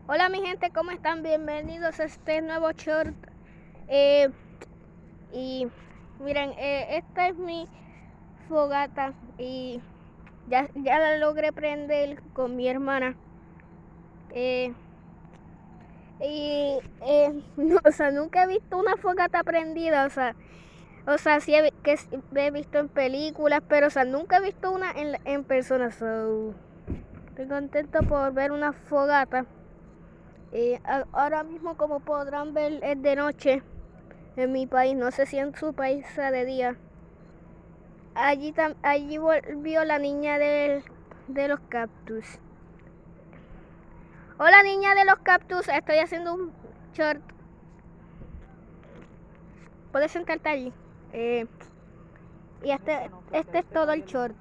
Hola mi gente, ¿cómo están? Bienvenidos a este nuevo short. Y miren, esta es mi fogata y ya la logré prender con mi hermana. No, o sea, nunca he visto una fogata prendida, sí he visto en películas, pero nunca he visto una en persona. Estoy contento por ver una fogata. Ahora mismo, como podrán ver, es de noche en mi país. No sé si en su país sea de día. Allí volvió la niña de los cactus. Hola niña de los cactus, estoy haciendo un short. Puedes sentarte allí. Y este es todo el short.